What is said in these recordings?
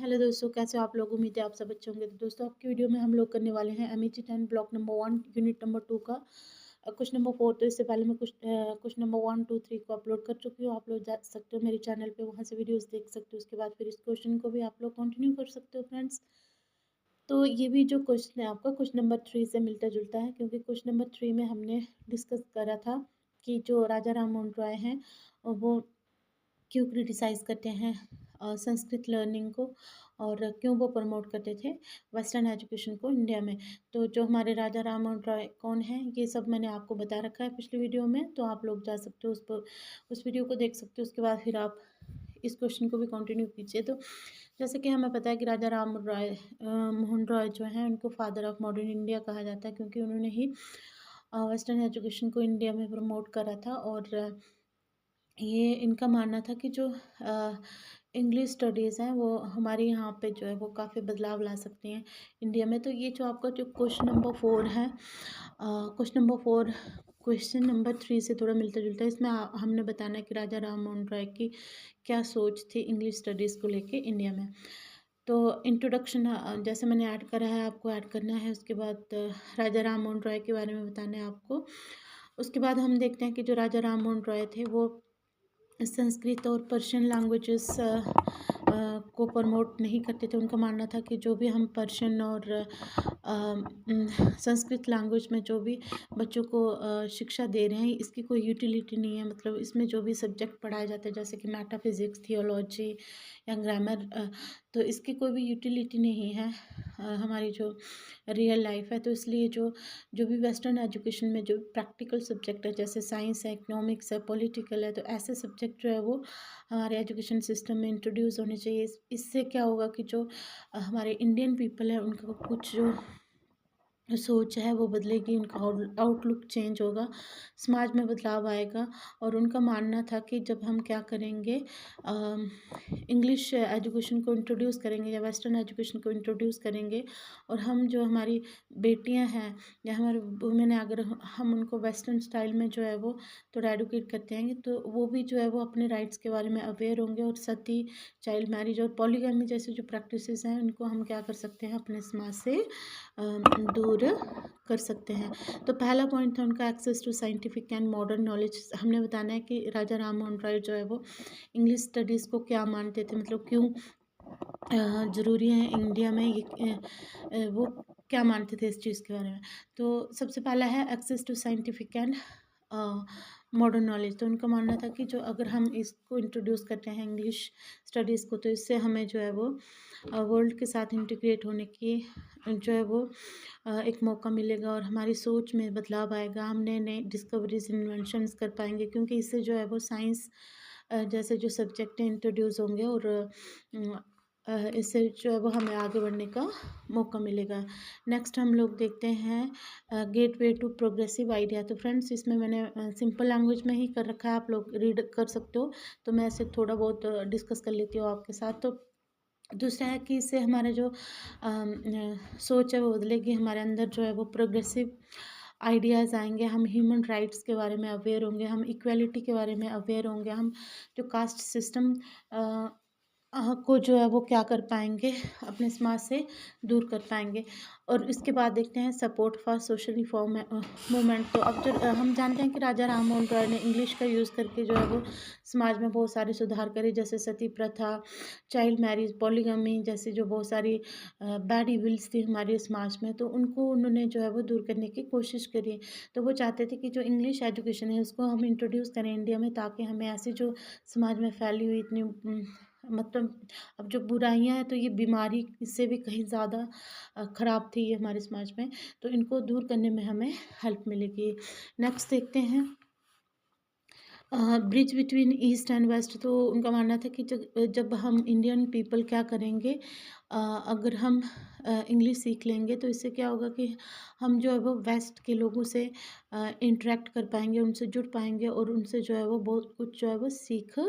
Hello दोस्तों, कैसे हो आप लोग। उम्मीद है आप सब अच्छे होंगे। तो दोस्तों आपकी वीडियो में हम लोग करने वाले हैं MEG 10 block number 1 unit number 2 का क्वेश्चन नंबर 4। तो इससे पहले मैं कुछ नंबर 1 2 3 को अपलोड कर चुकी हूँ। आप लोग जा सकते हो मेरे चैनल पे, वहाँ से वीडियोस देख सकते हो। उसके बाद फिर इस क्वेश्चन को भी आप लोग कंटिन्यू कर सकते हो फ्रेंड्स। तो ये भी जो क्वेश्चन है आपका क्वेश्चन नंबर 3 से मिलता जुलता है, क्योंकि क्वेश्चन नंबर 3 में हमने डिस्कस करा था कि जो राजा राम मोहन रॉय हैं वो क्यों क्रिटिसाइज़ करते हैं संस्कृत लर्निंग को, और क्यों वो प्रमोट करते थे वेस्टर्न एजुकेशन को इंडिया में। तो जो हमारे राजा राम मोहन रॉय कौन हैं, ये सब मैंने आपको बता रखा है पिछली वीडियो में। तो आप लोग जा सकते हो उस वीडियो को देख सकते हो। उसके बाद फिर आप इस क्वेश्चन को भी कंटिन्यू कीजिए। तो जैसे कि हमें पता है कि राजा राम मोहन रॉय जो हैं उनको फादर ऑफ मॉडर्न इंडिया कहा जाता है, क्योंकि उन्होंने ही वेस्टर्न एजुकेशन को इंडिया में प्रमोट करा था। और ये इनका मानना था कि जो इंग्लिश स्टडीज़ हैं वो हमारे यहाँ पे जो है वो काफ़ी बदलाव ला सकती हैं इंडिया में। तो ये जो आपका जो क्वेश्चन नंबर 4 है, क्वेश्चन नंबर 4 क्वेश्चन नंबर 3 से थोड़ा मिलता जुलता है। इसमें हमने बताना है कि राजा राम मोहन राय की क्या सोच थी इंग्लिश स्टडीज़ को लेके इंडिया में। तो इंट्रोडक्शन जैसे मैंने ऐड करा है, आपको ऐड करना है। उसके बाद राजा राम मोहन रॉय के बारे में बताना है आपको। उसके बाद हम देखते हैं कि जो राजा राम मोहन रॉय थे वो संस्कृत और पर्शियन लैंग्वेजेस को प्रमोट नहीं करते थे। उनका मानना था कि जो भी हम पर्शियन और संस्कृत लैंग्वेज में जो भी बच्चों को शिक्षा दे रहे हैं, इसकी कोई यूटिलिटी नहीं है। मतलब इसमें जो भी सब्जेक्ट पढ़ाए जाते हैं जैसे कि मेटाफिज़िक्स, थियोलॉजी या ग्रामर, तो इसकी कोई भी यूटिलिटी नहीं है हमारी जो रियल लाइफ है। तो इसलिए जो जो भी वेस्टर्न एजुकेशन में जो प्रैक्टिकल सब्जेक्ट है, जैसे साइंस है, इकोनॉमिक्स है, पॉलिटिकल है, तो ऐसे सब्जेक्ट जो है वो हमारे एजुकेशन सिस्टम में इंट्रोड्यूस होने चाहिए। इससे क्या होगा कि जो हमारे इंडियन पीपल है उनका कुछ जो सोच है वो बदलेगी, उनका आउटलुक चेंज होगा, समाज में बदलाव आएगा। और उनका मानना था कि जब हम क्या करेंगे, इंग्लिश एजुकेशन को इंट्रोड्यूस करेंगे या वेस्टर्न एजुकेशन को इंट्रोड्यूस करेंगे, और हम जो हमारी बेटियां हैं या हमारे वुमेन है, अगर हम उनको वेस्टर्न स्टाइल में जो है वो थोड़ा एडुकेट करते हैं, तो वो भी जो है वो अपने राइट्स के बारे में अवेयर होंगे। और सती, चाइल्ड मैरिज और पॉलीगैमी जैसे जो प्रैक्टिसेस हैं उनको हम क्या कर सकते हैं, अपने समाज से दूर कर सकते हैं। तो पहला पॉइंट था उनका access to scientific and modern knowledge. हमने बताना है कि राजा राम मोहन राय जो है वो इंग्लिश स्टडीज़ को क्या मानते थे, मतलब क्यों ज़रूरी है इंडिया में ये, वो क्या मानते थे इस चीज़ के बारे में। तो सबसे पहला है access to scientific and modern knowledge. तो उनका मानना था कि जो अगर हम इसको इंट्रोड्यूस करते हैं इंग्लिश स्टडीज़ को, तो इससे हमें जो है वो वर्ल्ड के साथ इंटीग्रेट होने की जो है वो एक मौका मिलेगा, और हमारी सोच में बदलाव आएगा। हम नए नए डिस्कवरीज, इन्वेंशंस कर पाएंगे, क्योंकि इससे जो है वो साइंस जैसे जो सब्जेक्ट इंट्रोड्यूस होंगे, और इससे जो है वो हमें आगे बढ़ने का मौका मिलेगा। नेक्स्ट हम लोग देखते हैं गेटवे टू प्रोग्रेसिव आइडिया। तो फ्रेंड्स इसमें मैंने सिंपल लैंग्वेज में ही कर रखा है, आप लोग रीड कर सकते हो। तो मैं इसे थोड़ा बहुत डिस्कस कर लेती हूँ आपके साथ। तो दूसरा है कि इससे हमारा जो सोच है वो बदलेगी, हमारे अंदर जो है वो प्रोग्रेसिव आइडियाज़ आएंगे, हम ह्यूमन राइट्स के बारे में अवेयर होंगे, हम इक्वालिटी के बारे में अवेयर होंगे, हम जो कास्ट सिस्टम को जो है वो क्या कर पाएंगे, अपने समाज से दूर कर पाएंगे। और इसके बाद देखते हैं support for social reform movement. तो अब जो हम जानते हैं कि राजा राम मोहन रॉय ने इंग्लिश का यूज़ करके जो है वो समाज में बहुत सारे सुधार करे, जैसे सती प्रथा, चाइल्ड मैरिज, पॉलीगमी जैसी जो बहुत सारी बैड इविल्स थी हमारे समाज में, तो उनको उन्होंने जो है वो दूर करने की कोशिश करी। तो वो चाहते थे कि जो इंग्लिश एजुकेशन है उसको हम इंट्रोड्यूस करें इंडिया में, ताकि हमें ऐसी जो समाज में फैली हुई इतनी मतलब अब जो बुराइयां हैं, तो ये बीमारी इससे भी कहीं ज़्यादा ख़राब थी ये हमारे समाज में, तो इनको दूर करने में हमें हेल्प मिलेगी। नेक्स्ट देखते हैं bridge between east and west. तो उनका मानना था कि जब हम इंडियन पीपल क्या करेंगे, अगर हम इंग्लिश सीख लेंगे, तो इससे क्या होगा कि हम जो है वो वेस्ट के लोगों से इंटरेक्ट कर पाएंगे, उनसे जुड़ पाएंगे, और उनसे जो है वो बहुत कुछ जो है वो सीख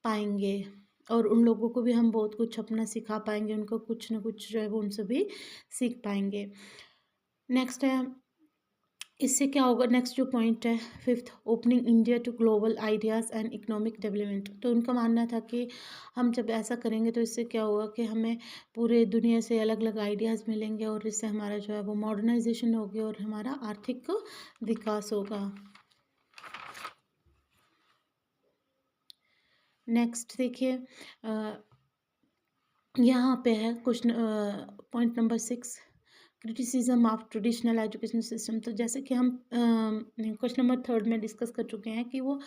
पाएंगे, और उन लोगों को भी हम बहुत कुछ अपना सिखा पाएंगे, उनको कुछ ना कुछ जो है वो उनसे भी सीख पाएंगे। नेक्स्ट है इससे क्या होगा, नेक्स्ट जो पॉइंट है fifth, opening India to global ideas and economic development. तो उनका मानना था कि हम जब ऐसा करेंगे तो इससे क्या होगा कि हमें पूरे दुनिया से अलग अलग आइडियाज़ मिलेंगे और इससे हमारा जो है वो मॉडर्नाइजेशन होगी और हमारा आर्थिक विकास होगा। नेक्स्ट देखिए, यहाँ पे है question point number 6, criticism of traditional education system. तो जैसे कि हम क्वेश्चन नंबर 3 में डिस्कस कर चुके हैं कि वो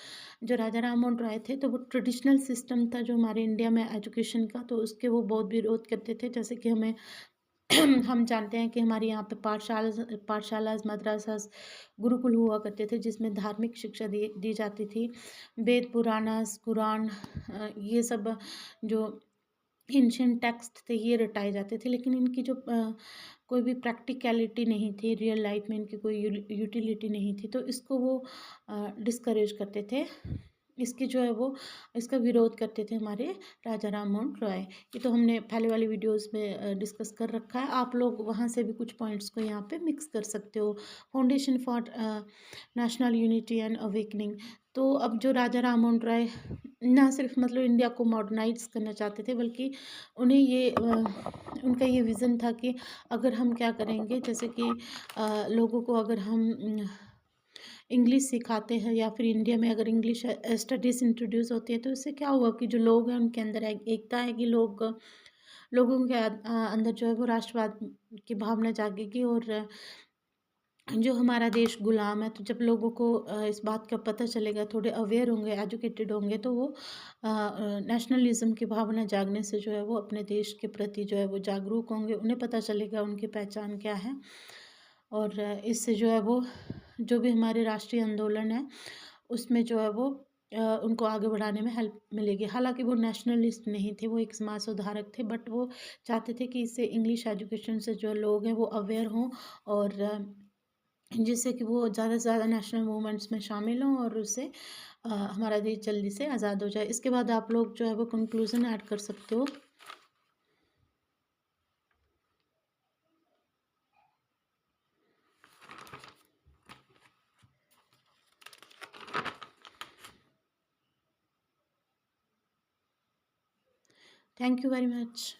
जो राजा राम मोहन राय थे तो वो ट्रेडिशनल सिस्टम था जो हमारे इंडिया में एजुकेशन का, तो उसके वो बहुत विरोध करते थे। जैसे कि हमें हम जानते हैं कि हमारे यहाँ पे पाठशाला मदरसास गुरुकुल हुआ करते थे जिसमें धार्मिक शिक्षा दी जाती थी। वेद पुराणास कुरान ये सब जो एंशिएंट टेक्स्ट थे ये रटाए जाते थे, लेकिन इनकी जो कोई भी प्रैक्टिकलिटी नहीं थी, रियल लाइफ में इनकी कोई यूटिलिटी नहीं थी, तो इसको वो डिस्करेज करते थे। इसकी जो है वो इसका विरोध करते थे हमारे राजा राम मोहन रॉय। ये तो हमने पहले वाली वीडियोस में डिस्कस कर रखा है, आप लोग वहाँ से भी कुछ पॉइंट्स को यहाँ पे मिक्स कर सकते हो। Foundation for national unity and awakening. तो अब जो राजा राम मोहन राय ना सिर्फ मतलब इंडिया को मॉडर्नाइज करना चाहते थे, बल्कि उन्हें ये उनका ये विज़न था कि अगर हम क्या करेंगे, जैसे कि लोगों को अगर हम इंग्लिश सिखाते हैं या फिर इंडिया में अगर इंग्लिश स्टडीज़ इंट्रोड्यूस होती है तो इससे क्या हुआ कि जो लोग हैं उनके अंदर एकता है कि लोगों के अंदर जो है वो राष्ट्रवाद की भावना जागेगी और जो हमारा देश गुलाम है। तो जब लोगों को इस बात का पता चलेगा, थोड़े अवेयर होंगे, एजुकेटेड होंगे, तो वो नेशनलिज्म की भावना जागने से जो है वो अपने देश के प्रति जो है वो जागरूक होंगे, उन्हें पता चलेगा उनकी पहचान क्या है। और इससे जो है वो जो भी हमारे राष्ट्रीय आंदोलन है उसमें जो है वो उनको आगे बढ़ाने में हेल्प मिलेगी। हालांकि वो नेशनलिस्ट नहीं थे, वो एक समाज सुधारक थे, बट वो चाहते थे कि इससे इंग्लिश एजुकेशन से जो लोग हैं वो अवेयर हों और जिससे कि वो ज़्यादा से ज़्यादा नेशनल मूवमेंट्स में शामिल हों और उससे हमारा देश जल्दी से आज़ाद हो जाए। इसके बाद आप लोग जो है वो कंक्लूज़न ऐड कर सकते हो। Thank you very much.